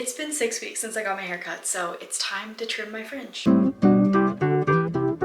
It's been 6 weeks since I got my hair cut, so it's time to trim my fringe.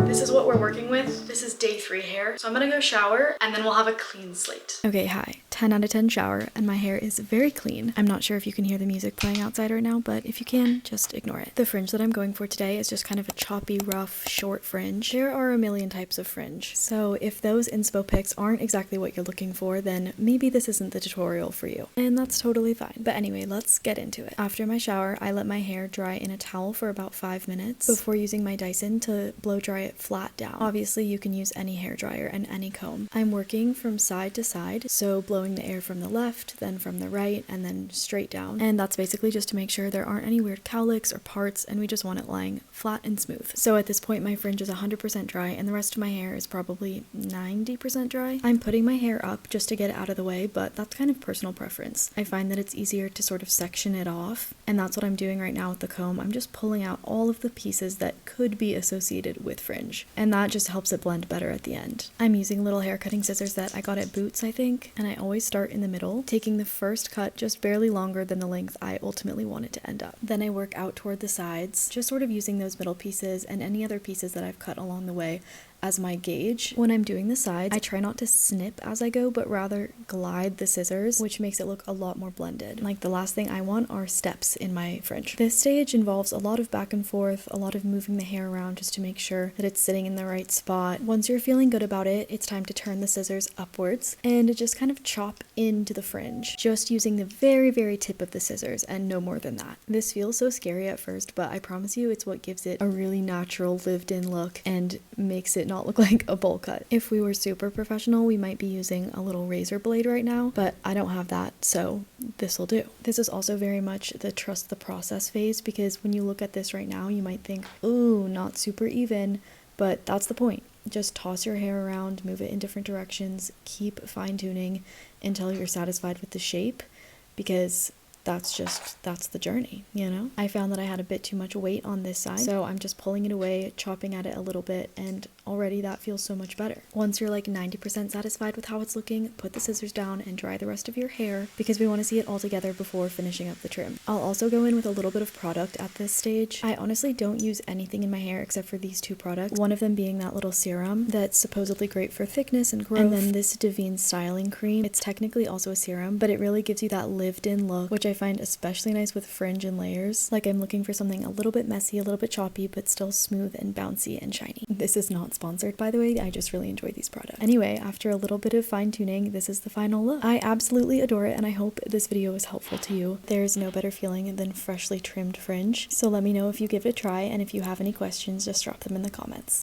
This is what we're working with. This is day 3 hair. So I'm gonna go shower and then we'll have a clean slate. Okay, hi. 10 out of 10 shower and my hair is very clean. I'm not sure if you can hear the music playing outside right now, but if you can, just ignore it. The fringe that I'm going for today is just kind of a choppy, rough, short fringe. There are a million types of fringe. So if those inspo pics aren't exactly what you're looking for, then maybe this isn't the tutorial for you. And that's totally fine. But anyway, let's get into it. After my shower, I let my hair dry in a towel for about 5 minutes before using my Dyson to blow dry it flat down. Obviously, you can use any hair dryer and any comb. I'm working from side to side, so blowing the air from the left, then from the right, and then straight down. And that's basically just to make sure there aren't any weird cowlicks or parts, and we just want it lying flat and smooth. So at this point, my fringe is 100% dry, and the rest of my hair is probably 90% dry. I'm putting my hair up just to get it out of the way, but that's kind of personal preference. I find that it's easier to sort of section it off, and that's what I'm doing right now with the comb. I'm just pulling out all of the pieces that could be associated with fringe, and that just helps it blend better at the end. I'm using little hair cutting scissors that I got at Boots, I think, and I always start in the middle, taking the first cut just barely longer than the length I ultimately want it to end up. Then I work out toward the sides, just sort of using those middle pieces and any other pieces that I've cut along the way as my gauge. When I'm doing the sides, I try not to snip as I go, but rather glide the scissors, which makes it look a lot more blended. Like, the last thing I want are steps in my fringe. This stage involves a lot of back and forth, a lot of moving the hair around just to make sure that it's sitting in the right spot. Once you're feeling good about it, it's time to turn the scissors upwards and just kind of chop into the fringe, just using the very, very tip of the scissors and no more than that. This feels so scary at first, but I promise you it's what gives it a really natural, lived-in look and makes it not look like a bowl cut. If we were super professional, we might be using a little razor blade right now, but I don't have that, so this will do. This is also very much the trust the process phase, because when you look at this right now, you might think, ooh, not super even, but that's the point. Just toss your hair around, move it in different directions, keep fine-tuning until you're satisfied with the shape, because that's the journey, you know? I found that I had a bit too much weight on this side, so I'm just pulling it away, chopping at it a little bit, and already that feels so much better. Once you're like 90% satisfied with how it's looking, put the scissors down and dry the rest of your hair, because we want to see it all together before finishing up the trim. I'll also go in with a little bit of product at this stage. I honestly don't use anything in my hair except for these 2 products, one of them being that little serum that's supposedly great for thickness and growth, and then this Divine styling cream. It's technically also a serum, but it really gives you that lived-in look, which I find especially nice with fringe and layers. Like, I'm looking for something a little bit messy, a little bit choppy, but still smooth and bouncy and shiny. This is not sponsored, by the way. I just really enjoy these products. Anyway, after a little bit of fine-tuning, this is the final look. I absolutely adore it, and I hope this video is helpful to you. There's no better feeling than freshly trimmed fringe, so let me know if you give it a try, and if you have any questions, just drop them in the comments.